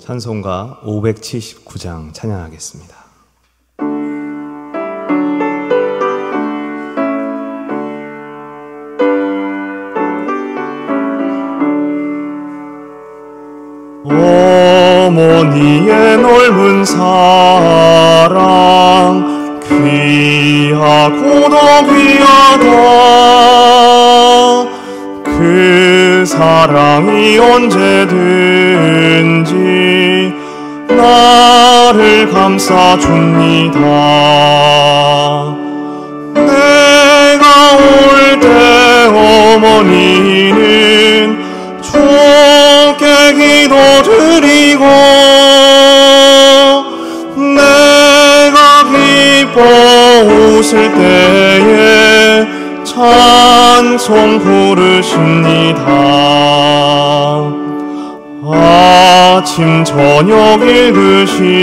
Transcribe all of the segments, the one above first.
찬송가 579장 찬양하겠습니다. 어머니의 넓은 사랑 귀하고도 귀하다. 그 사랑이 언제든지 나를 감싸줍니다. 내가 올 때 어머니는 주께 기도드리고 내가 기뻐 웃을 때에 찬송 부르십니다. 아침 저녁 읽으시던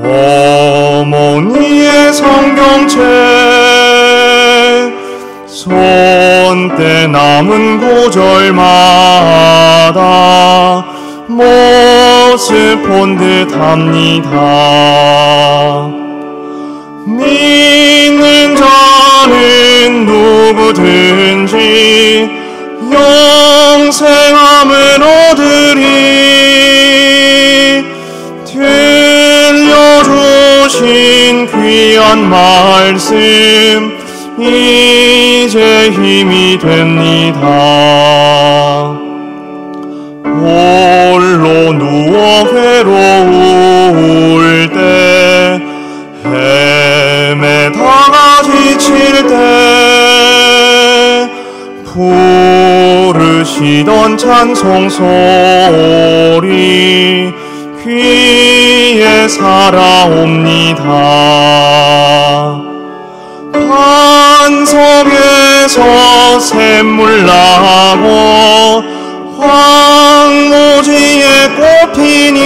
어머니의 성경책 손때 남은 구절마다 모습 본 듯합니다. 믿는 자는 누구든지 영생함을 얻으리. 들려주신 귀한 말씀 이제 힘이 됩니다. 홀로 누워 괴로울 때 헤매다가 지칠 때 부르시던 찬송 소리 귀에 살아옵니다. 반석에서 샘물 나고 황무지에 꽃피니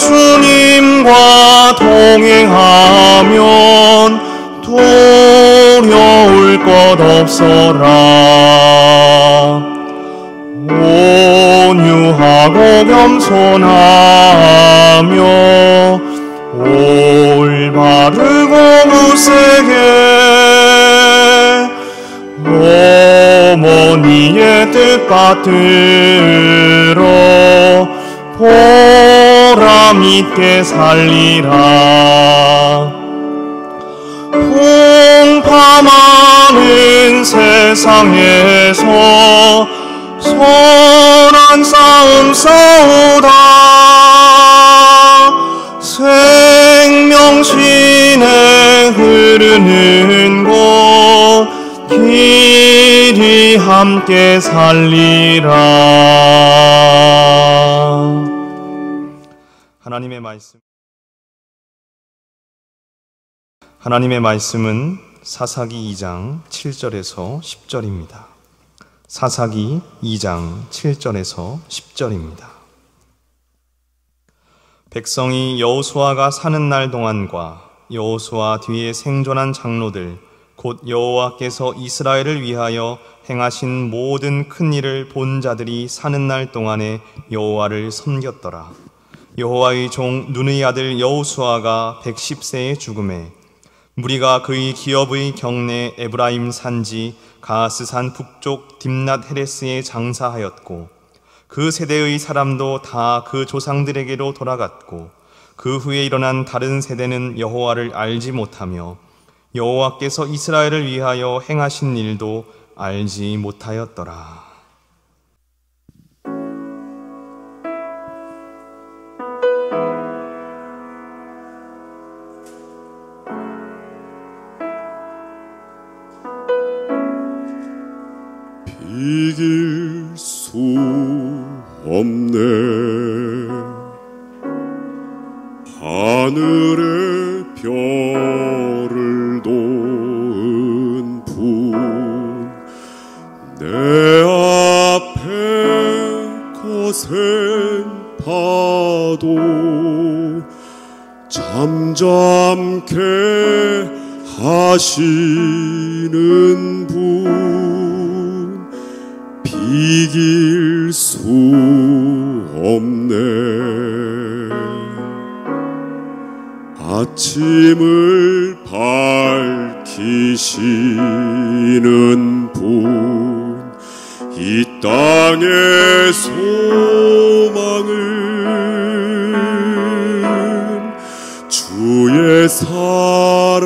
예수님과 동행하면 두려울 것 없어라. 온유하고 겸손하며 올바르고 무세게 어머니의 뜻 받들어 보람 있게 살리라. 풍파많은 세상에서 선한 싸움 싸우다 생명신에 흐르는 곳 길이 함께 살리라. 하나님의 말씀은 사사기 2장 7절에서 10절입니다. 사사기 2장 7절에서 10절입니다. 백성이 여호수아가 사는 날 동안과 여호수아 뒤에 생존한 장로들 곧 여호와께서 이스라엘을 위하여 행하신 모든 큰 일을 본 자들이 사는 날 동안에 여호와를 섬겼더라. 여호와의 종 눈의 아들 여호수아가 110세에 죽음에 무리가 그의 기업의 경내 에브라임 산지 가스산 북쪽 딥낫 헤레스에 장사하였고 그 세대의 사람도 다 그 조상들에게로 돌아갔고 그 후에 일어난 다른 세대는 여호와를 알지 못하며 여호와께서 이스라엘을 위하여 행하신 일도 알지 못하였더라. 이길 수 없네. 하늘의 별을 도은 분 내 앞에 거센 파도 잠잠케 하시는 분 이길 수 없네. 아침을 밝히시는 분, 이 땅의 소망은 주의 사랑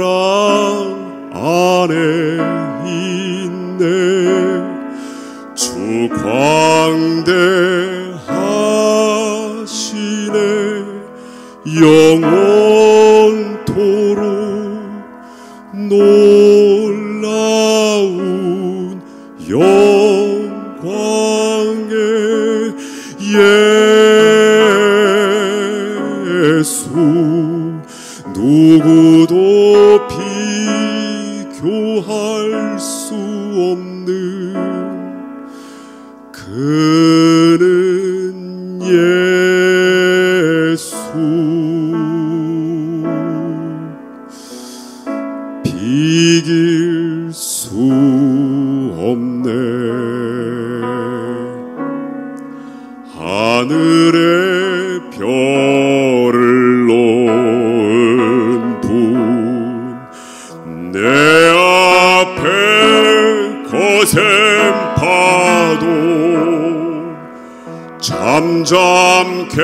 안에 있네. 주 광대하시네. 영원토록 놀라운 영광의 예수, 누구도 비교할 수 없는 그는 예수. 비길 수 없네. 하늘의 별을 놓은 분, 내 앞에 거센 파도 잠잠케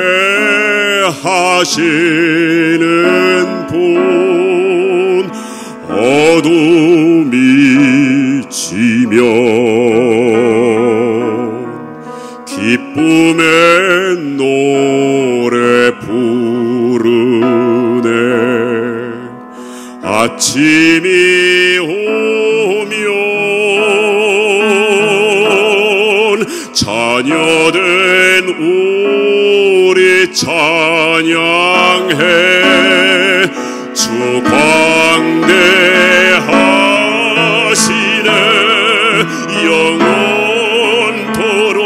하시는 분, 어둠이 지면 기쁨의 노래 부르네. 아침이 오면 자녀된 우리 찬양해. 주 광대하시네. 영원토록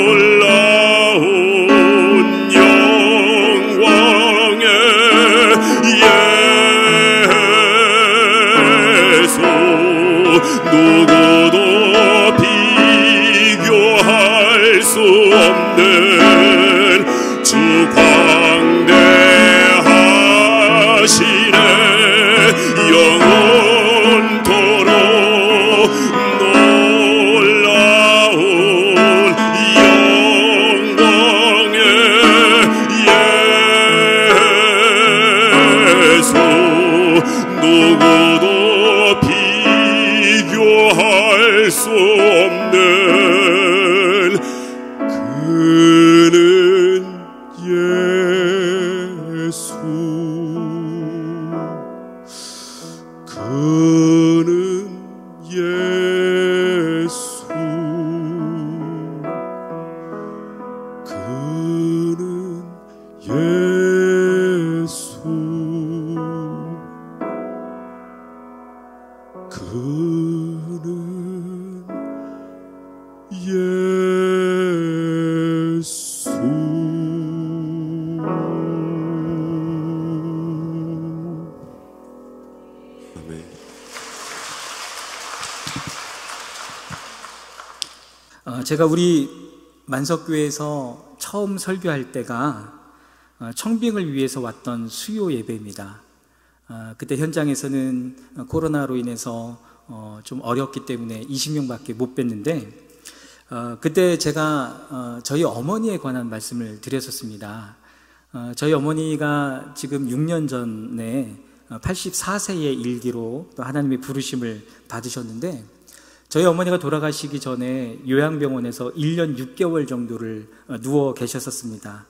놀라운 영광의 예수, 누구도 비교할 수 없는 주 광대하시네. 영원토록 놀라운 영광의 예수, 누구도 비교할 수 없는 그는 예수. 그는 예수. 그는 예수. 그는 예수. 아멘. 제가 우리 만석교회에서 처음 설교할 때가 청빙을 위해서 왔던 수요 예배입니다. 그때 현장에서는 코로나로 인해서 좀 어렵기 때문에 20명밖에 못 뵀는데, 그때 제가 저희 어머니에 관한 말씀을 드렸었습니다. 저희 어머니가 지금 6년 전에 84세의 일기로 또 하나님의 부르심을 받으셨는데, 저희 어머니가 돌아가시기 전에 요양병원에서 1년 6개월 정도를 누워 계셨었습니다.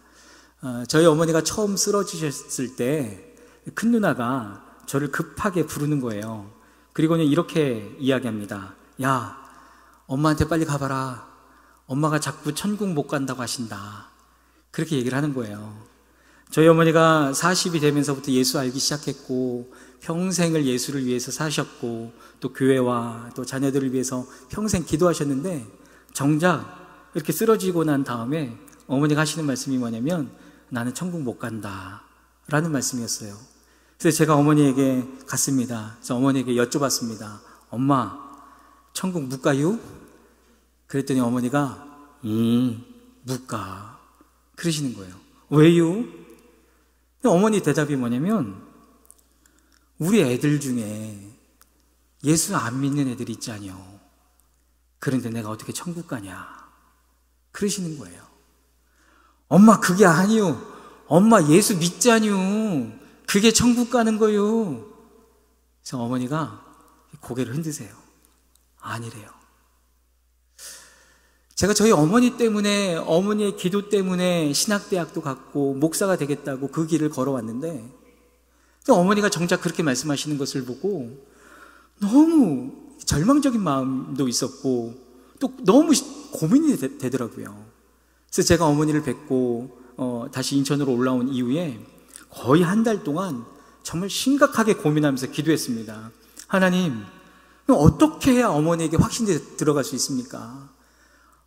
저희 어머니가 처음 쓰러지셨을 때 큰 누나가 저를 급하게 부르는 거예요. 그리고는 이렇게 이야기합니다. 야, 엄마한테 빨리 가봐라. 엄마가 자꾸 천국 못 간다고 하신다. 그렇게 얘기를 하는 거예요. 저희 어머니가 40이 되면서부터 예수 알기 시작했고, 평생을 예수를 위해서 사셨고, 또 교회와 또 자녀들을 위해서 평생 기도하셨는데, 정작 이렇게 쓰러지고 난 다음에 어머니가 하시는 말씀이 뭐냐면, 나는 천국 못 간다 라는 말씀이었어요. 그래서 제가 어머니에게 갔습니다. 그래서 어머니에게 여쭤봤습니다. 엄마, 천국 못 가요? 그랬더니 어머니가 못 가. 그러시는 거예요. 왜요? 어머니 대답이 뭐냐면, 우리 애들 중에 예수 안 믿는 애들이 있잖여. 그런데 내가 어떻게 천국 가냐. 그러시는 거예요. 엄마 그게 아니요. 엄마 예수 믿자뇨. 그게 천국 가는 거요. 그래서 어머니가 고개를 흔드세요. 아니래요. 제가 저희 어머니 때문에, 어머니의 기도 때문에 신학대학도 갔고 목사가 되겠다고 그 길을 걸어왔는데, 어머니가 정작 그렇게 말씀하시는 것을 보고 너무 절망적인 마음도 있었고 또 너무 고민이 되더라고요. 그래서 제가 어머니를 뵙고 다시 인천으로 올라온 이후에 거의 한 달 동안 정말 심각하게 고민하면서 기도했습니다. 하나님, 어떻게 해야 어머니에게 확신이 들어갈 수 있습니까?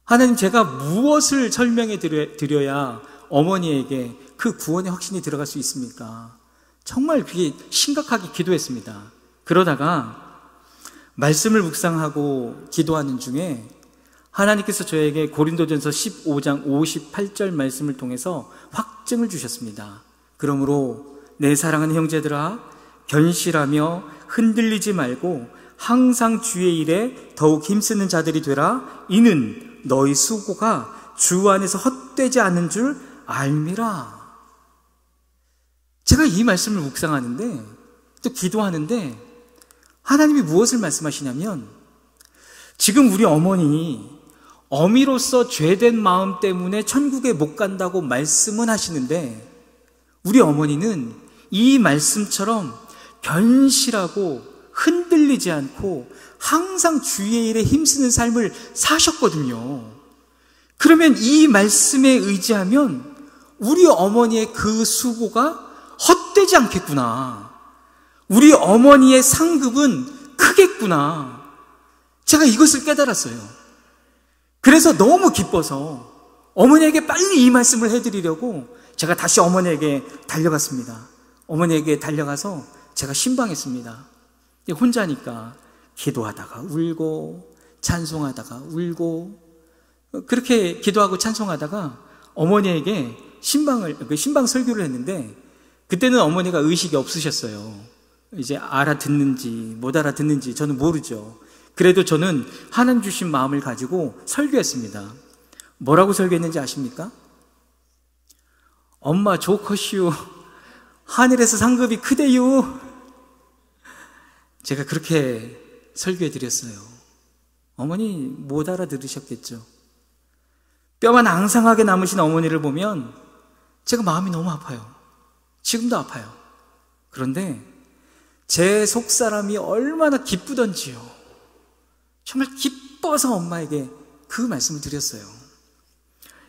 하나님, 제가 무엇을 설명해 드려야 어머니에게 그 구원의 확신이 들어갈 수 있습니까? 정말 그게 심각하게 기도했습니다. 그러다가 말씀을 묵상하고 기도하는 중에 하나님께서 저에게 고린도전서 15장 58절 말씀을 통해서 확증을 주셨습니다. 그러므로 내 사랑하는 형제들아, 견실하며 흔들리지 말고 항상 주의 일에 더욱 힘쓰는 자들이 되라. 이는 너희 수고가 주 안에서 헛되지 않는 줄 알미라. 제가 이 말씀을 묵상하는데 또 기도하는데 하나님이 무엇을 말씀하시냐면, 지금 우리 어미로서 죄된 마음 때문에 천국에 못 간다고 말씀은 하시는데, 우리 어머니는 이 말씀처럼 견실하고 흔들리지 않고 항상 주의 일에 힘쓰는 삶을 사셨거든요. 그러면 이 말씀에 의지하면 우리 어머니의 그 수고가 헛되지 않겠구나. 우리 어머니의 상급은 크겠구나. 제가 이것을 깨달았어요. 그래서 너무 기뻐서 어머니에게 빨리 이 말씀을 해드리려고 제가 다시 어머니에게 달려갔습니다. 어머니에게 달려가서 제가 신방했습니다. 혼자니까 기도하다가 울고 찬송하다가 울고, 그렇게 기도하고 찬송하다가 어머니에게 신방 설교를 했는데, 그때는 어머니가 의식이 없으셨어요. 이제 알아듣는지 못 알아듣는지 저는 모르죠. 그래도 저는 하나님 주신 마음을 가지고 설교했습니다. 뭐라고 설교했는지 아십니까? 엄마 좋컷이요, 하늘에서 상급이 크대요. 제가 그렇게 설교해 드렸어요. 어머니 못 알아들으셨겠죠. 뼈만 앙상하게 남으신 어머니를 보면 제가 마음이 너무 아파요. 지금도 아파요. 그런데 제 속사람이 얼마나 기쁘던지요. 정말 기뻐서 엄마에게 그 말씀을 드렸어요.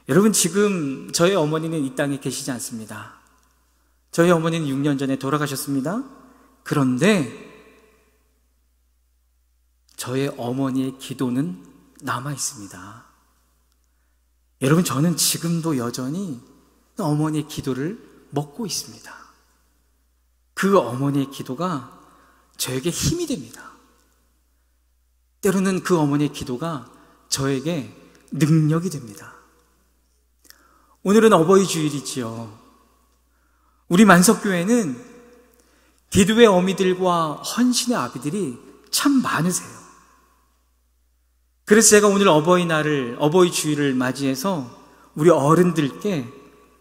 여러분, 지금 저희 어머니는 이 땅에 계시지 않습니다. 저희 어머니는 6년 전에 돌아가셨습니다. 그런데 저의 어머니의 기도는 남아 있습니다. 여러분, 저는 지금도 여전히 어머니의 기도를 먹고 있습니다. 그 어머니의 기도가 저에게 힘이 됩니다. 때로는 그 어머니의 기도가 저에게 능력이 됩니다. 오늘은 어버이 주일이지요. 우리 만석교회는 기도의 어미들과 헌신의 아비들이 참 많으세요. 그래서 제가 오늘 어버이 주일을 맞이해서 우리 어른들께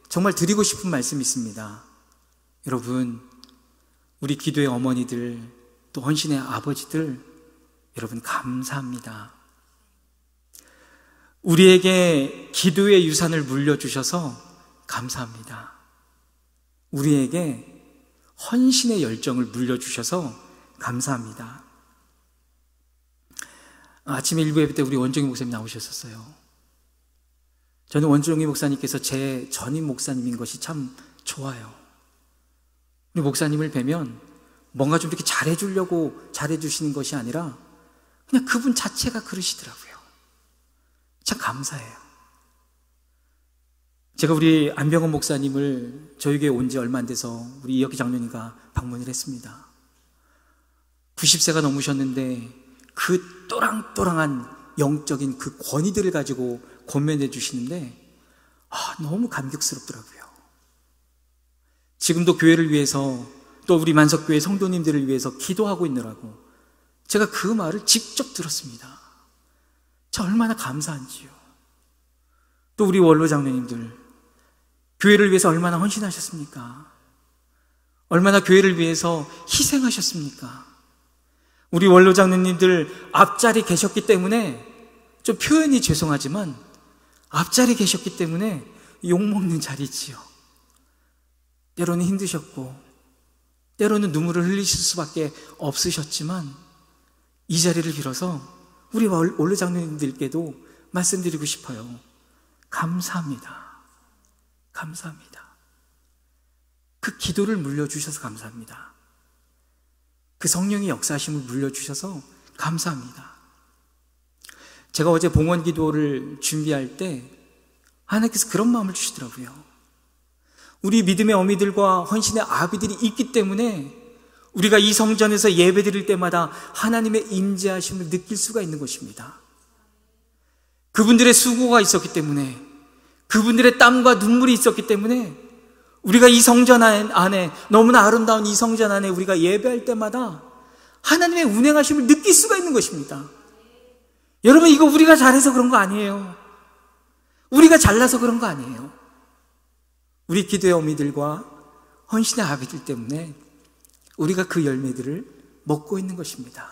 정말 드리고 싶은 말씀이 있습니다. 여러분, 우리 기도의 어머니들, 또 헌신의 아버지들, 여러분 감사합니다. 우리에게 기도의 유산을 물려주셔서 감사합니다. 우리에게 헌신의 열정을 물려주셔서 감사합니다. 아침에 일부 예배 때 우리 원종희 목사님 나오셨었어요. 저는 원종희 목사님께서 제 전임 목사님인 것이 참 좋아요. 우리 목사님을 뵈면 뭔가 좀 이렇게 잘해주려고 잘해주시는 것이 아니라 그냥 그분 자체가 그러시더라고요. 참 감사해요. 제가 우리 안병헌 목사님을 저희 교회에 온 지 얼마 안 돼서 우리 이혁기 장로님과 방문을 했습니다. 90세가 넘으셨는데 그 또랑또랑한 영적인 그 권위들을 가지고 권면해 주시는데 너무 감격스럽더라고요. 지금도 교회를 위해서 또 우리 만석교회 성도님들을 위해서 기도하고 있느라고 제가 그 말을 직접 들었습니다. 저 얼마나 감사한지요. 또 우리 원로 장로님들 교회를 위해서 얼마나 헌신하셨습니까? 얼마나 교회를 위해서 희생하셨습니까? 우리 원로 장로님들 앞자리 계셨기 때문에 좀 표현이 죄송하지만 앞자리 계셨기 때문에 욕먹는 자리지요. 때로는 힘드셨고 때로는 눈물을 흘리실 수밖에 없으셨지만 이 자리를 빌어서 우리 원로 장로님들께도 말씀드리고 싶어요. 감사합니다. 감사합니다. 그 기도를 물려주셔서 감사합니다. 그 성령의 역사하심을 물려주셔서 감사합니다. 제가 어제 봉헌 기도를 준비할 때 하나님께서 그런 마음을 주시더라고요. 우리 믿음의 어미들과 헌신의 아비들이 있기 때문에 우리가 이 성전에서 예배 드릴 때마다 하나님의 임재하심을 느낄 수가 있는 것입니다. 그분들의 수고가 있었기 때문에, 그분들의 땀과 눈물이 있었기 때문에 우리가 이 성전 안에, 너무나 아름다운 이 성전 안에 우리가 예배할 때마다 하나님의 운행하심을 느낄 수가 있는 것입니다. 여러분, 이거 우리가 잘해서 그런 거 아니에요. 우리가 잘나서 그런 거 아니에요. 우리 기도의 어미들과 헌신의 아비들 때문에 우리가 그 열매들을 먹고 있는 것입니다.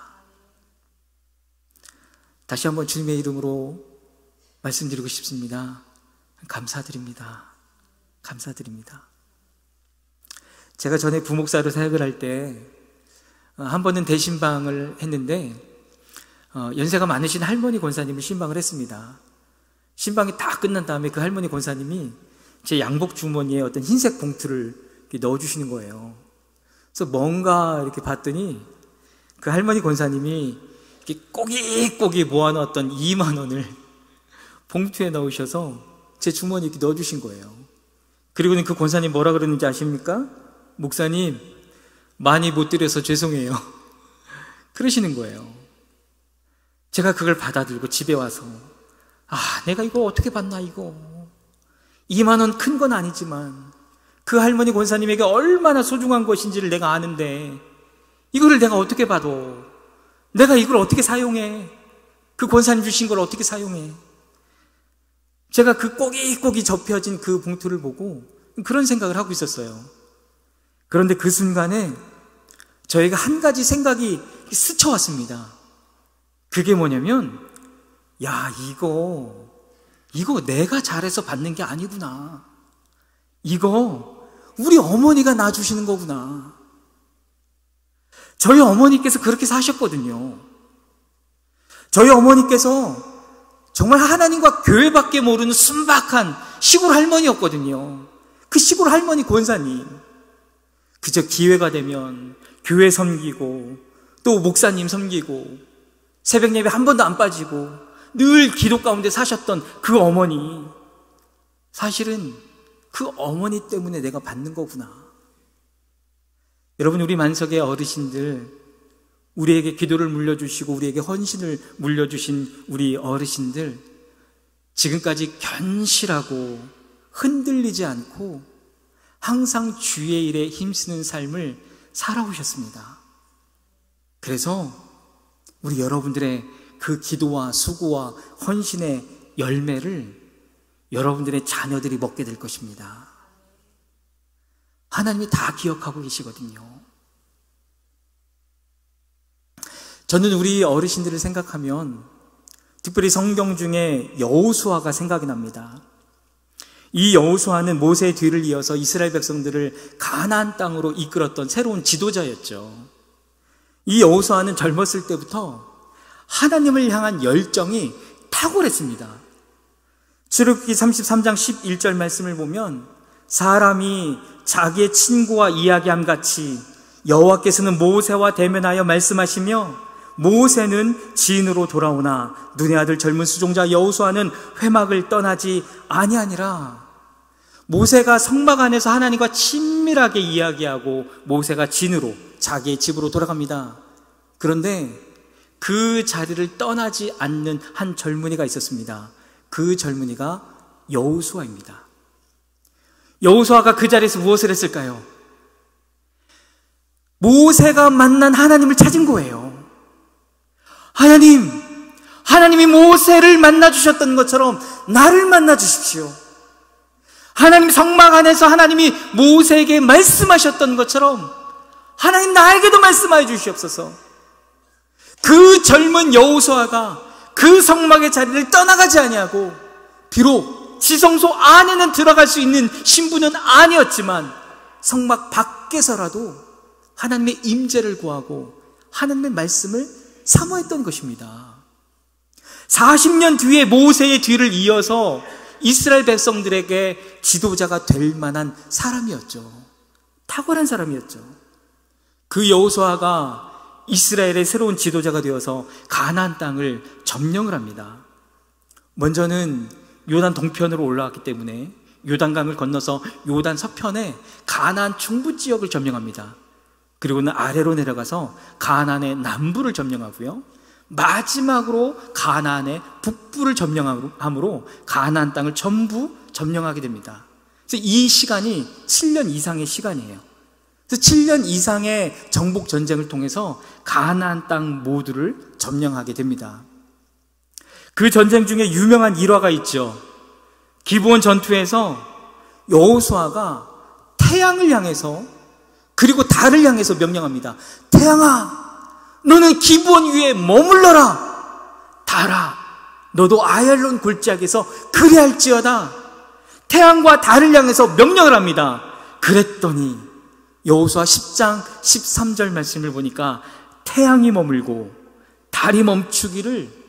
다시 한번 주님의 이름으로 말씀드리고 싶습니다. 감사드립니다. 감사드립니다. 제가 전에 부목사로 사역을 할 때 한 번은 대신방을 했는데 연세가 많으신 할머니 권사님을 신방을 했습니다. 신방이 다 끝난 다음에 그 할머니 권사님이 제 양복 주머니에 어떤 흰색 봉투를 이렇게 넣어주시는 거예요. 그래서 뭔가 이렇게 봤더니 그 할머니 권사님이 이렇게 꼬깃꼬깃 모아놓았던 2만 원을 봉투에 넣으셔서 제 주머니에 이렇게 넣어주신 거예요. 그리고는 그 권사님 뭐라 그러는지 아십니까? 목사님, 많이 못 드려서 죄송해요. 그러시는 거예요. 제가 그걸 받아들고 집에 와서 내가 이거 어떻게 받나 이거. 2만 원 큰 건 아니지만 그 할머니 권사님에게 얼마나 소중한 것인지를 내가 아는데 이거를 내가 어떻게 받아? 내가 이걸 어떻게 사용해? 그 권사님 주신 걸 어떻게 사용해? 제가 그 꼬깃꼬깃 접혀진 그 봉투를 보고 그런 생각을 하고 있었어요. 그런데 그 순간에 저희가 한 가지 생각이 스쳐왔습니다. 그게 뭐냐면, 이거 내가 잘해서 받는 게 아니구나. 이거 우리 어머니가 놔주시는 거구나. 저희 어머니께서 그렇게 사셨거든요. 저희 어머니께서 정말 하나님과 교회밖에 모르는 순박한 시골 할머니였거든요. 그 시골 할머니 권사님, 그저 기회가 되면 교회 섬기고 또 목사님 섬기고 새벽 예배 한 번도 안 빠지고 늘 기도 가운데 사셨던 그 어머니, 사실은 그 어머니 때문에 내가 받는 거구나. 여러분, 우리 만석의 어르신들, 우리에게 기도를 물려주시고 우리에게 헌신을 물려주신 우리 어르신들, 지금까지 견실하고 흔들리지 않고 항상 주의 일에 힘쓰는 삶을 살아오셨습니다. 그래서 우리 여러분들의 그 기도와 수고와 헌신의 열매를 여러분들의 자녀들이 먹게 될 것입니다. 하나님이 다 기억하고 계시거든요. 저는 우리 어르신들을 생각하면 특별히 성경 중에 여호수아가 생각이 납니다. 이 여호수아는 모세의 뒤를 이어서 이스라엘 백성들을 가나안 땅으로 이끌었던 새로운 지도자였죠. 이 여호수아는 젊었을 때부터 하나님을 향한 열정이 탁월했습니다. 출애굽기 33장 11절 말씀을 보면, 사람이 자기의 친구와 이야기함 같이 여호와께서는 모세와 대면하여 말씀하시며 모세는 진으로 돌아오나 눈의 아들 젊은 수종자 여호수아는 회막을 떠나지 아니하니라. 모세가 성막 안에서 하나님과 친밀하게 이야기하고 모세가 진으로 자기의 집으로 돌아갑니다. 그런데 그 자리를 떠나지 않는 한 젊은이가 있었습니다. 그 젊은이가 여호수아입니다. 여호수아가 그 자리에서 무엇을 했을까요? 모세가 만난 하나님을 찾은 거예요. 하나님이 모세를 만나주셨던 것처럼 나를 만나주십시오. 하나님 성막 안에서 하나님이 모세에게 말씀하셨던 것처럼 하나님 나에게도 말씀하여 주시옵소서. 그 젊은 여호수아가 그 성막의 자리를 떠나가지 아니하고, 비록 지성소 안에는 들어갈 수 있는 신분은 아니었지만 성막 밖에서라도 하나님의 임재를 구하고 하나님의 말씀을 사모했던 것입니다. 40년 뒤에 모세의 뒤를 이어서 이스라엘 백성들에게 지도자가 될 만한 사람이었죠. 탁월한 사람이었죠. 그 여호수아가 이스라엘의 새로운 지도자가 되어서 가나안 땅을 점령을 합니다. 먼저는 요단 동편으로 올라왔기 때문에 요단강을 건너서 요단 서편에 가나안 중부 지역을 점령합니다. 그리고는 아래로 내려가서 가나안의 남부를 점령하고요, 마지막으로 가나안의 북부를 점령함으로 가나안 땅을 전부 점령하게 됩니다. 그래서 이 시간이 7년 이상의 시간이에요. 그래서 7년 이상의 정복 전쟁을 통해서 가나안 땅 모두를 점령하게 됩니다. 그 전쟁 중에 유명한 일화가 있죠. 기브온 전투에서 여호수아가 태양을 향해서, 그리고 달을 향해서 명령합니다. 태양아, 너는 기브온 위에 머물러라. 달아, 너도 아얄론 골짜기에서 그리할지어다. 태양과 달을 향해서 명령을 합니다. 그랬더니 여호수아 10장 13절 말씀을 보니까 태양이 머물고 달이 멈추기를,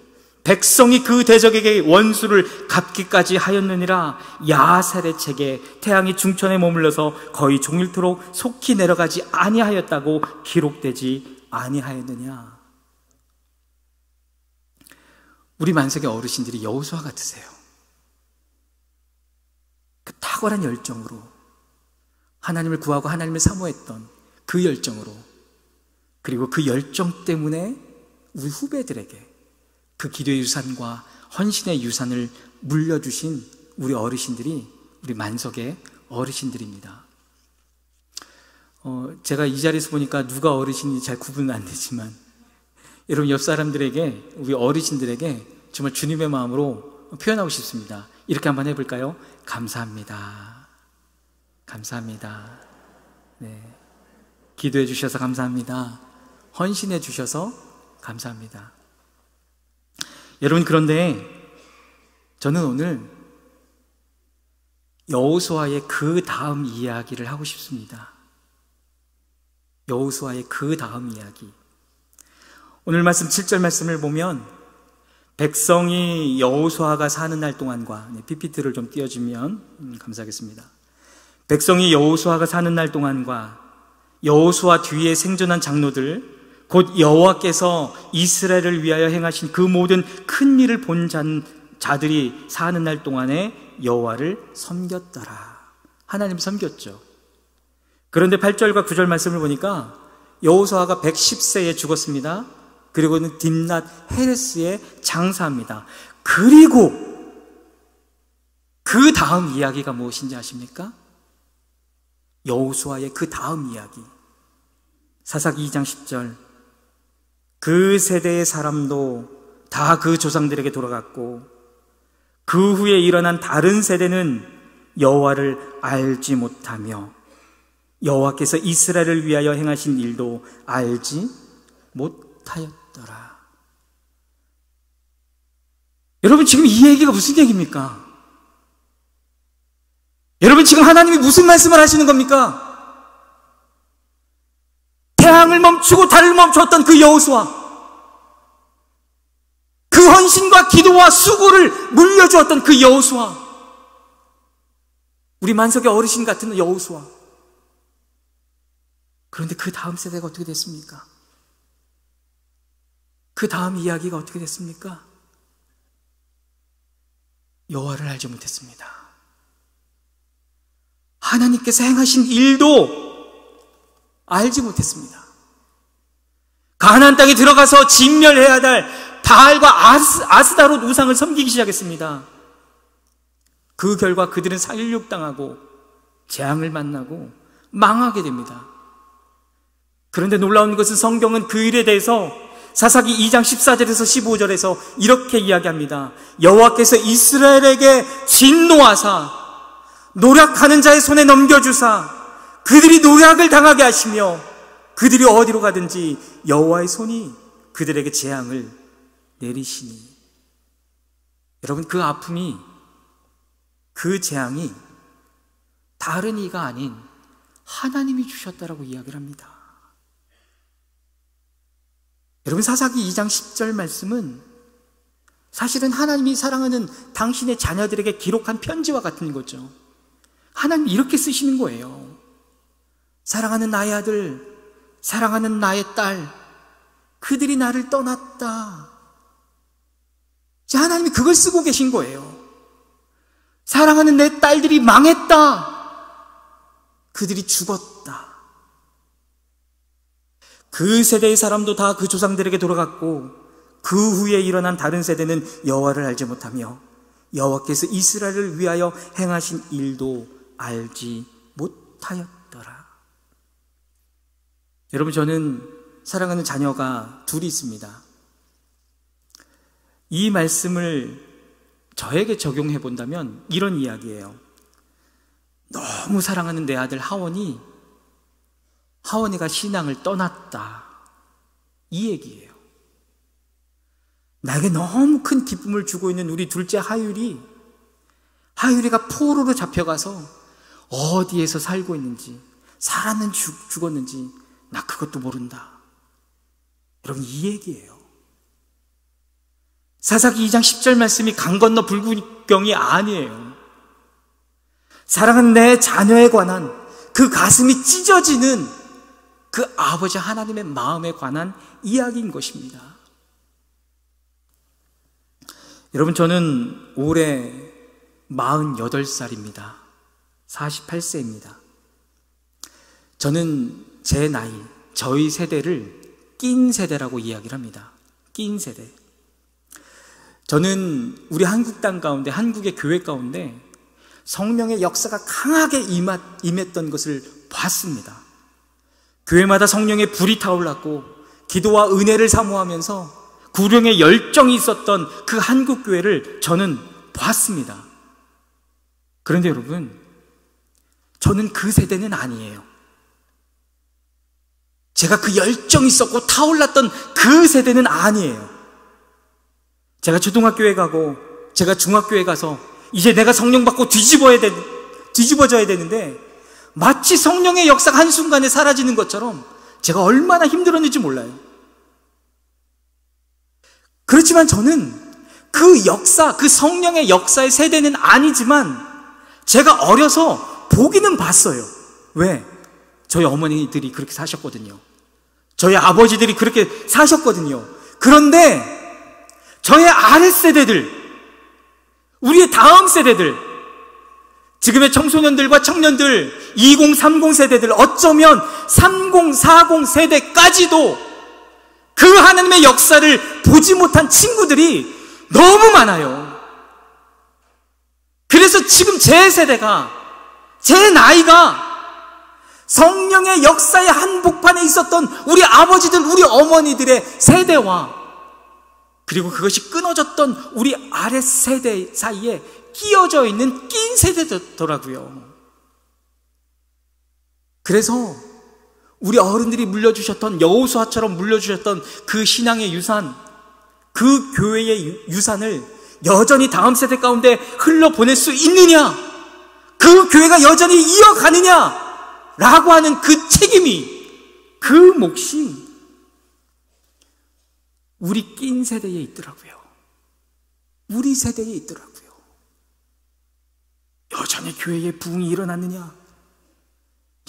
백성이 그 대적에게 원수를 갚기까지 하였느니라. 야셀의 책에 태양이 중천에 머물러서 거의 종일토록 속히 내려가지 아니하였다고 기록되지 아니하였느냐. 우리 만석의 어르신들이 여호수아 같으세요. 그 탁월한 열정으로 하나님을 구하고 하나님을 사모했던 그 열정으로, 그리고 그 열정 때문에 우리 후배들에게 그 기도의 유산과 헌신의 유산을 물려주신 우리 어르신들이 우리 만석의 어르신들입니다. 제가 이 자리에서 보니까 누가 어르신인지 잘 구분은 안 되지만, 여러분 옆 사람들에게, 우리 어르신들에게 정말 주님의 마음으로 표현하고 싶습니다. 이렇게 한번 해볼까요? 감사합니다. 감사합니다. 네. 기도해 주셔서 감사합니다. 헌신해 주셔서 감사합니다. 여러분, 그런데 저는 오늘 여호수아의 그 다음 이야기를 하고 싶습니다. 여호수아의 그 다음 이야기. 오늘 말씀 7절 말씀을 보면, 백성이 여호수아가 사는 날 동안과, PPT를 좀 띄워주면 감사하겠습니다. 백성이 여호수아가 사는 날 동안과 여호수아 뒤에 생존한 장로들, 곧 여호와께서 이스라엘을 위하여 행하신 그 모든 큰 일을 본 자들이 사는 날 동안에 여호와를 섬겼더라. 하나님을 섬겼죠. 그런데 8절과 9절 말씀을 보니까 여호수아가 110세에 죽었습니다. 그리고는 딥낫 헤레스에 장사합니다. 그리고 그 다음 이야기가 무엇인지 아십니까? 여호수아의 그 다음 이야기, 사사기 2장 10절. 그 세대의 사람도 다 그 조상들에게 돌아갔고, 그 후에 일어난 다른 세대는 여호와를 알지 못하며 여호와께서 이스라엘을 위하여 행하신 일도 알지 못하였더라. 여러분, 지금 이 얘기가 무슨 얘기입니까? 여러분, 지금 하나님이 무슨 말씀을 하시는 겁니까? 태양을 멈추고 달을 멈추었던 그 여호수아, 그 헌신과 기도와 수고를 물려주었던 그 여호수아, 우리 만석의 어르신 같은 여호수아. 그런데 그 다음 세대가 어떻게 됐습니까? 그 다음 이야기가 어떻게 됐습니까? 여호와를 알지 못했습니다. 하나님께서 행하신 일도 알지 못했습니다. 가나안 땅에 들어가서 진멸해야 할 바알과 아스다롯 우상을 섬기기 시작했습니다. 그 결과 그들은 살육당하고 재앙을 만나고 망하게 됩니다. 그런데 놀라운 것은 성경은 그 일에 대해서 사사기 2장 14절에서 15절에서 이렇게 이야기합니다. 여호와께서 이스라엘에게 진노하사 노략하는 자의 손에 넘겨주사 그들이 노략을 당하게 하시며 그들이 어디로 가든지 여호와의 손이 그들에게 재앙을 내리시니. 여러분, 그 아픔이, 그 재앙이 다른 이가 아닌 하나님이 주셨다라고 이야기를 합니다. 여러분, 사사기 2장 10절 말씀은 사실은 하나님이 사랑하는 당신의 자녀들에게 기록한 편지와 같은 거죠. 하나님이 이렇게 쓰시는 거예요. 사랑하는 나의 아들, 사랑하는 나의 딸, 그들이 나를 떠났다. 하나님이 그걸 쓰고 계신 거예요. 사랑하는 내 딸들이 망했다. 그들이 죽었다. 그 세대의 사람도 다 그 조상들에게 돌아갔고 그 후에 일어난 다른 세대는 여호와를 알지 못하며 여호와께서 이스라엘을 위하여 행하신 일도 알지 못하였더라. 여러분, 저는 사랑하는 자녀가 둘이 있습니다. 이 말씀을 저에게 적용해 본다면 이런 이야기예요. 너무 사랑하는 내 아들 하원이가 신앙을 떠났다, 이 얘기예요. 나에게 너무 큰 기쁨을 주고 있는 우리 둘째 하율이가 포로로 잡혀가서 어디에서 살고 있는지, 살았는지 죽었는지 나 그것도 모른다. 여러분, 이 얘기예요. 사사기 2장 10절 말씀이 강 건너 불구경이 아니에요. 사랑하는 내 자녀에 관한 그 가슴이 찢어지는 그 아버지 하나님의 마음에 관한 이야기인 것입니다. 여러분, 저는 올해 48살입니다. 48세입니다. 저는 제 나이, 저희 세대를 낀 세대라고 이야기를 합니다. 낀 세대. 저는 우리 한국 땅 가운데, 한국의 교회 가운데 성령의 역사가 강하게 임했던 것을 봤습니다. 교회마다 성령의 불이 타올랐고 기도와 은혜를 사모하면서 구령의 열정이 있었던 그 한국 교회를 저는 봤습니다. 그런데 여러분, 저는 그 세대는 아니에요. 제가 그 열정이 있었고 타올랐던 그 세대는 아니에요. 제가 초등학교에 가고 제가 중학교에 가서 이제 내가 성령 받고 뒤집어져야 되는데 마치 성령의 역사가 한순간에 사라지는 것처럼 제가 얼마나 힘들었는지 몰라요. 그렇지만 저는 그 역사, 그 성령의 역사의 세대는 아니지만 제가 어려서 보기는 봤어요. 왜? 저희 어머니들이 그렇게 사셨거든요. 저희 아버지들이 그렇게 사셨거든요. 그런데 저의 아랫세대들, 우리의 다음 세대들, 지금의 청소년들과 청년들, 20, 30 세대들, 어쩌면 30, 40 세대까지도 그 하나님의 역사를 보지 못한 친구들이 너무 많아요. 그래서 지금 제 세대가, 제 나이가 성령의 역사의 한복판에 있었던 우리 아버지들, 우리 어머니들의 세대와 그리고 그것이 끊어졌던 우리 아랫세대 사이에 끼어져 있는 낀 세대더라고요. 그래서 우리 어른들이 물려주셨던, 여호수아처럼 물려주셨던 그 신앙의 유산, 그 교회의 유산을 여전히 다음 세대 가운데 흘러보낼 수 있느냐, 그 교회가 여전히 이어가느냐 라고 하는 그 책임이, 그 몫이 우리 낀 세대에 있더라고요. 우리 세대에 있더라고요. 여전히 교회에 부흥이 일어났느냐,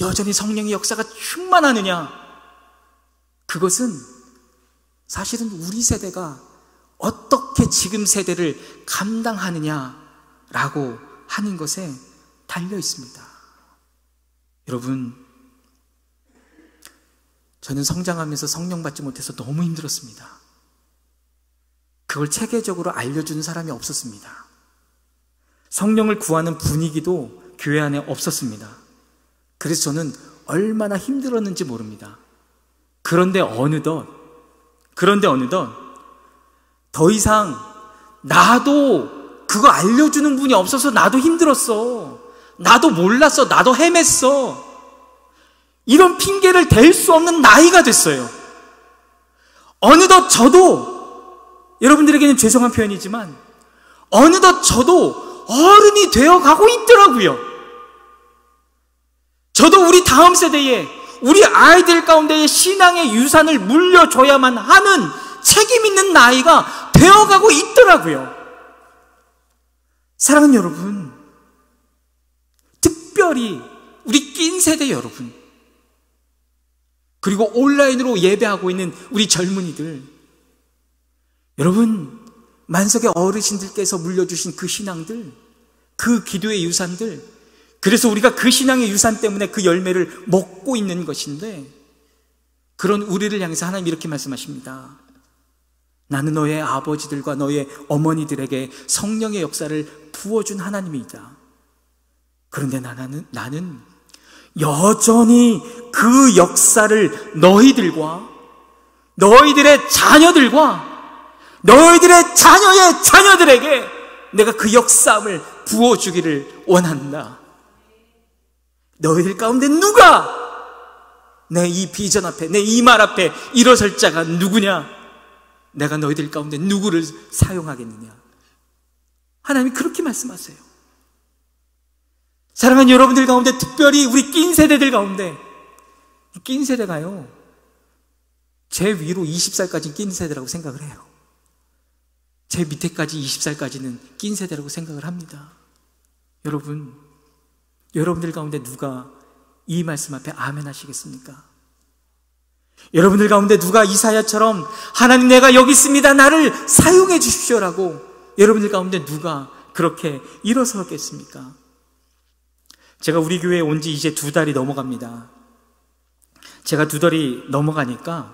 여전히 성령의 역사가 충만하느냐, 그것은 사실은 우리 세대가 어떻게 지금 세대를 감당하느냐라고 하는 것에 달려 있습니다. 여러분, 저는 성장하면서 성령 받지 못해서 너무 힘들었습니다. 그걸 체계적으로 알려주는 사람이 없었습니다. 성령을 구하는 분위기도 교회 안에 없었습니다. 그래서 저는 얼마나 힘들었는지 모릅니다. 그런데 어느덧 더 이상 나도 그거 알려주는 분이 없어서 나도 힘들었어. 나도 몰랐어. 나도 헤맸어. 이런 핑계를 댈 수 없는 나이가 됐어요. 어느덧 저도, 여러분들에게는 죄송한 표현이지만 어느덧 저도 어른이 되어가고 있더라고요. 저도 우리 다음 세대에, 우리 아이들 가운데에 신앙의 유산을 물려줘야만 하는 책임 있는 나이가 되어가고 있더라고요. 사랑하는 여러분, 특별히 우리 낀 세대 여러분, 그리고 온라인으로 예배하고 있는 우리 젊은이들, 여러분, 만석의 어르신들께서 물려주신 그 신앙들, 그 기도의 유산들, 그래서 우리가 그 신앙의 유산 때문에 그 열매를 먹고 있는 것인데, 그런 우리를 향해서 하나님 이렇게 말씀하십니다. 나는 너의 아버지들과 너의 어머니들에게 성령의 역사를 부어준 하나님이다. 그런데 나는 여전히 그 역사를 너희들과 너희들의 자녀들과 너희들의 자녀의 자녀들에게 내가 그 역사함을 부어주기를 원한다. 너희들 가운데 누가 내 이 비전 앞에, 내 이 말 앞에 일어설 자가 누구냐? 내가 너희들 가운데 누구를 사용하겠느냐? 하나님이 그렇게 말씀하세요. 사랑하는 여러분들 가운데, 특별히 우리 낀 세대들 가운데, 낀 세대가요, 제 위로 20살까지는 낀 세대라고 생각을 해요. 제 밑에까지 20살까지는 낀 세대라고 생각을 합니다. 여러분들 가운데 누가 이 말씀 앞에 아멘 하시겠습니까? 여러분들 가운데 누가 이사야처럼 하나님 내가 여기 있습니다, 나를 사용해 주십시오라고 여러분들 가운데 누가 그렇게 일어서겠습니까? 제가 우리 교회에 온 지 이제 2달이 넘어갑니다. 제가 2달이 넘어가니까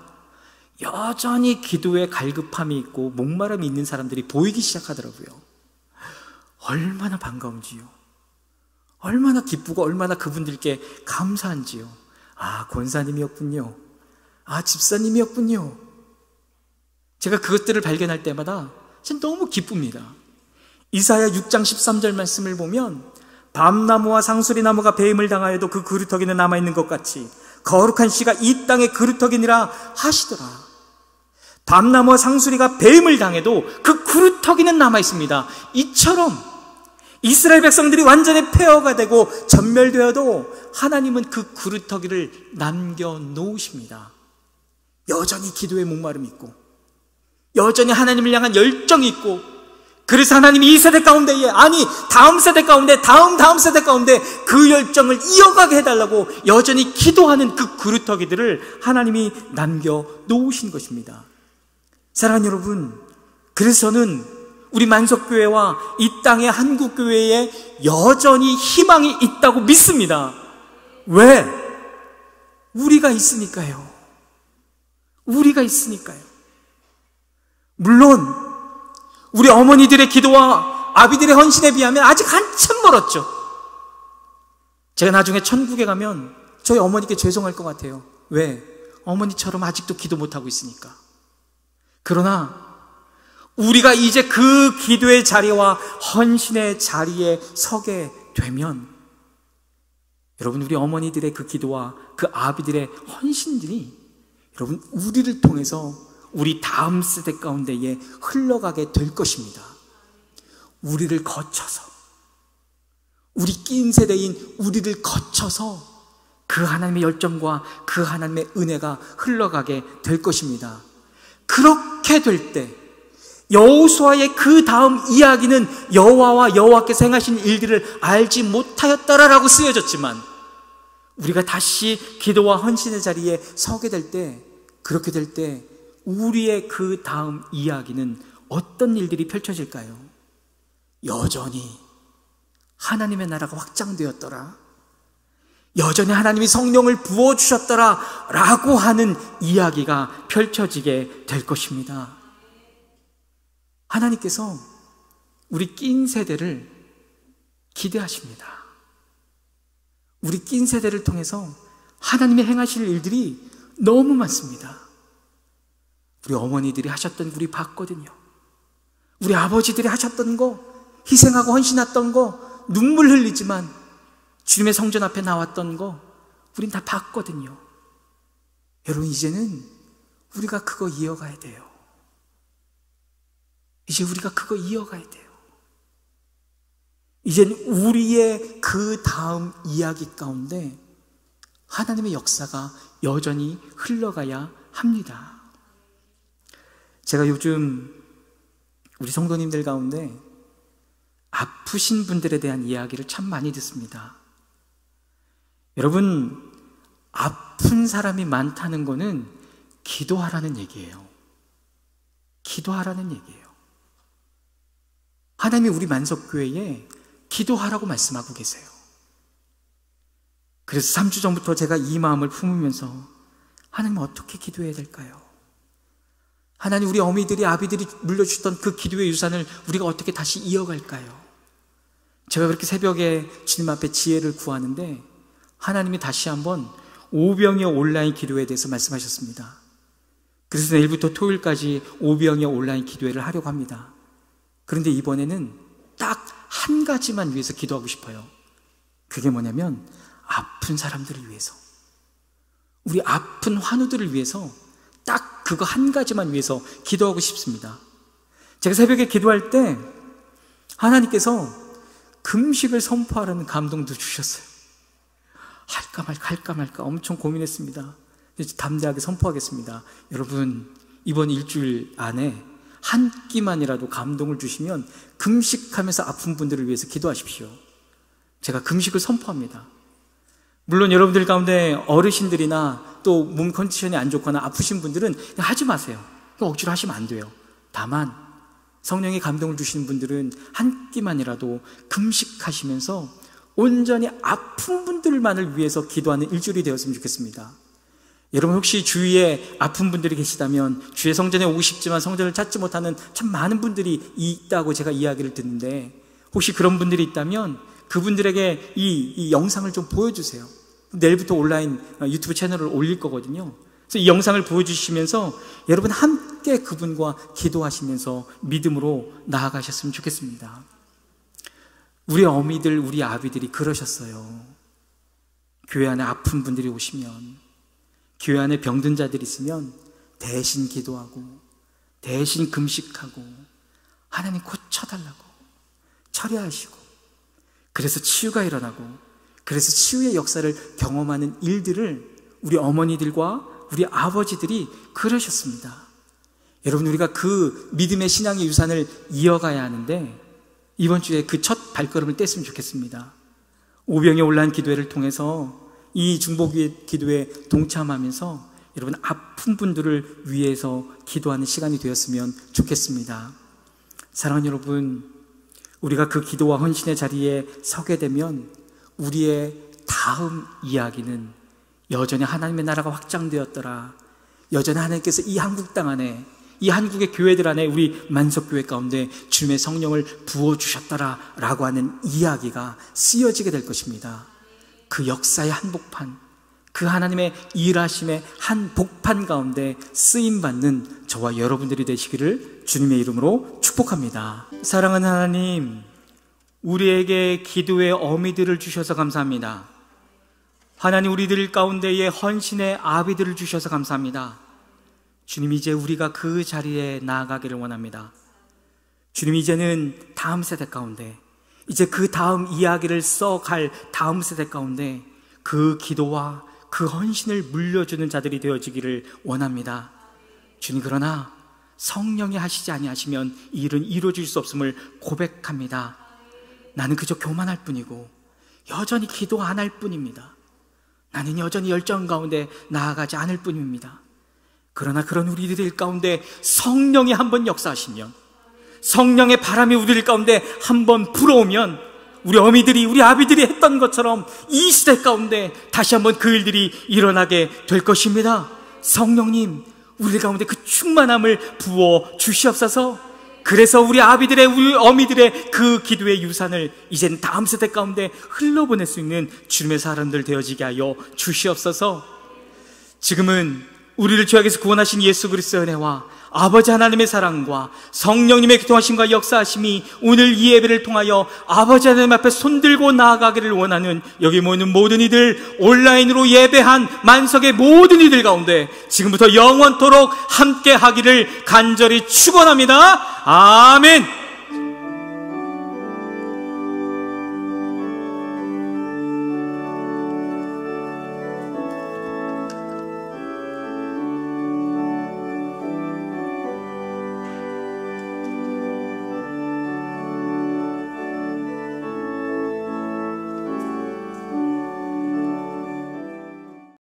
여전히 기도에 갈급함이 있고 목마름이 있는 사람들이 보이기 시작하더라고요. 얼마나 반가운지요. 얼마나 기쁘고 얼마나 그분들께 감사한지요. 아, 권사님이었군요. 아, 집사님이었군요. 제가 그것들을 발견할 때마다 전 너무 기쁩니다. 이사야 6장 13절 말씀을 보면 밤나무와 상수리나무가 배임을 당하여도 그 그루터기는 남아있는 것 같이 거룩한 씨가 이 땅의 그루터기니라 하시더라. 밤나무와 상수리가 배임을 당해도 그 그루터기는 남아있습니다. 이처럼 이스라엘 백성들이 완전히 폐허가 되고 전멸되어도 하나님은 그 그루터기를 남겨놓으십니다. 여전히 기도에 목마름이 있고 여전히 하나님을 향한 열정이 있고, 그래서 하나님이 이 세대 가운데에, 아니 다음 세대 가운데, 다음 세대 가운데 그 열정을 이어가게 해달라고 여전히 기도하는 그 그루터기들을 하나님이 남겨놓으신 것입니다. 사랑하는 여러분, 그래서 저는 우리 만석교회와 이 땅의 한국교회에 여전히 희망이 있다고 믿습니다. 왜? 우리가 있으니까요. 우리가 있으니까요. 물론 우리 어머니들의 기도와 아비들의 헌신에 비하면 아직 한참 멀었죠. 제가 나중에 천국에 가면 저희 어머니께 죄송할 것 같아요. 왜? 어머니처럼 아직도 기도 못하고 있으니까. 그러나 우리가 이제 그 기도의 자리와 헌신의 자리에 서게 되면, 여러분, 우리 어머니들의 그 기도와 그 아비들의 헌신들이 여러분 우리를 통해서 우리 다음 세대 가운데에 흘러가게 될 것입니다. 우리를 거쳐서, 우리 낀 세대인 우리를 거쳐서 그 하나님의 열정과 그 하나님의 은혜가 흘러가게 될 것입니다. 그렇게 될 때 여호수아의 그 다음 이야기는 여호와와 여호와께서 행하신 일들을 알지 못하였더라라고 쓰여졌지만, 우리가 다시 기도와 헌신의 자리에 서게 될 때, 그렇게 될 때 우리의 그 다음 이야기는 어떤 일들이 펼쳐질까요? 여전히 하나님의 나라가 확장되었더라. 여전히 하나님이 성령을 부어주셨더라 라고 하는 이야기가 펼쳐지게 될 것입니다. 하나님께서 우리 낀 세대를 기대하십니다. 우리 낀 세대를 통해서 하나님이 행하실 일들이 너무 많습니다. 우리 어머니들이 하셨던 우리 봤거든요. 우리 아버지들이 하셨던 거, 희생하고 헌신했던 거, 눈물 흘리지만 주님의 성전 앞에 나왔던 거 우린 다 봤거든요. 여러분, 이제는 우리가 그거 이어가야 돼요. 이제 우리가 그거 이어가야 돼요. 이젠 우리의 그 다음 이야기 가운데 하나님의 역사가 여전히 흘러가야 합니다. 제가 요즘 우리 성도님들 가운데 아프신 분들에 대한 이야기를 참 많이 듣습니다. 여러분, 아픈 사람이 많다는 거는 기도하라는 얘기예요. 기도하라는 얘기예요. 하나님이 우리 만석교회에 기도하라고 말씀하고 계세요. 그래서 3주 전부터 제가 이 마음을 품으면서 하나님 어떻게 기도해야 될까요? 하나님, 우리 어미들이 아비들이 물려주셨던 그 기도의 유산을 우리가 어떻게 다시 이어갈까요? 제가 그렇게 새벽에 주님 앞에 지혜를 구하는데 하나님이 다시 한번 오병이어 온라인 기도에 대해서 말씀하셨습니다. 그래서 내일부터 토요일까지 오병이어 온라인 기도회를 하려고 합니다. 그런데 이번에는 딱 한 가지만 위해서 기도하고 싶어요. 그게 뭐냐면 아픈 사람들을 위해서, 우리 아픈 환우들을 위해서 딱 그거 한 가지만 위해서 기도하고 싶습니다. 제가 새벽에 기도할 때 하나님께서 금식을 선포하라는 감동도 주셨어요. 할까 말까 엄청 고민했습니다. 담대하게 선포하겠습니다. 여러분, 이번 일주일 안에 한 끼만이라도 감동을 주시면 금식하면서 아픈 분들을 위해서 기도하십시오. 제가 금식을 선포합니다. 물론 여러분들 가운데 어르신들이나 또 몸 컨디션이 안 좋거나 아프신 분들은 그냥 하지 마세요. 억지로 하시면 안 돼요. 다만 성령의 감동을 주시는 분들은 한 끼만이라도 금식하시면서 온전히 아픈 분들만을 위해서 기도하는 일주일이 되었으면 좋겠습니다. 여러분, 혹시 주위에 아픈 분들이 계시다면, 주의 성전에 오고 싶지만 성전을 찾지 못하는 참 많은 분들이 있다고 제가 이야기를 듣는데, 혹시 그런 분들이 있다면 그분들에게 이 영상을 좀 보여주세요. 내일부터 온라인 유튜브 채널을 올릴 거거든요. 그래서 이 영상을 보여주시면서 여러분 함께 그분과 기도하시면서 믿음으로 나아가셨으면 좋겠습니다. 우리 어미들, 우리 아비들이 그러셨어요. 교회 안에 아픈 분들이 오시면, 교회 안에 병든 자들이 있으면 대신 기도하고 대신 금식하고 하나님 고쳐달라고 처리하시고, 그래서 치유가 일어나고, 그래서 치유의 역사를 경험하는 일들을 우리 어머니들과 우리 아버지들이 그러셨습니다. 여러분, 우리가 그 믿음의 신앙의 유산을 이어가야 하는데 이번 주에 그 첫 발걸음을 뗐으면 좋겠습니다. 오병이어 온라인 기도회를 통해서 이 중보기도회 기도에 동참하면서 여러분 아픈 분들을 위해서 기도하는 시간이 되었으면 좋겠습니다. 사랑하는 여러분, 우리가 그 기도와 헌신의 자리에 서게 되면 우리의 다음 이야기는 여전히 하나님의 나라가 확장되었더라, 여전히 하나님께서 이 한국 땅 안에, 이 한국의 교회들 안에, 우리 만석교회 가운데 주님의 성령을 부어주셨더라 라고 하는 이야기가 쓰여지게 될 것입니다. 그 역사의 한복판, 그 하나님의 일하심의 한복판 가운데 쓰임받는 저와 여러분들이 되시기를 주님의 이름으로 축복합니다. 사랑하는 하나님, 우리에게 기도의 어미들을 주셔서 감사합니다. 하나님, 우리들 가운데에 헌신의 아비들을 주셔서 감사합니다. 주님, 이제 우리가 그 자리에 나아가기를 원합니다. 주님, 이제는 다음 세대 가운데, 이제 그 다음 이야기를 써갈 다음 세대 가운데 그 기도와 그 헌신을 물려주는 자들이 되어지기를 원합니다. 주님, 그러나 성령이 하시지 아니하시면 이 일은 이루어질 수 없음을 고백합니다. 나는 그저 교만할 뿐이고 여전히 기도 안 할 뿐입니다. 나는 여전히 열정 가운데 나아가지 않을 뿐입니다. 그러나 그런 우리들 가운데 성령이 한번 역사하시면, 성령의 바람이 우리들 가운데 한번 불어오면 우리 어미들이, 우리 아비들이 했던 것처럼 이 시대 가운데 다시 한번 그 일들이 일어나게 될 것입니다. 성령님, 우리 가운데 그 충만함을 부어 주시옵소서. 그래서 우리 아비들의, 우리 어미들의 그 기도의 유산을 이제는 다음 세대 가운데 흘러보낼 수 있는 주님의 사람들 되어지게 하여 주시옵소서. 지금은 우리를 죄악에서 구원하신 예수 그리스도의 은혜와 아버지 하나님의 사랑과 성령님의 교통하심과 역사하심이 오늘 이 예배를 통하여 아버지 하나님 앞에 손들고 나아가기를 원하는 여기 모이는 모든 이들, 온라인으로 예배한 만석의 모든 이들 가운데 지금부터 영원토록 함께 하기를 간절히 축원합니다. 아멘.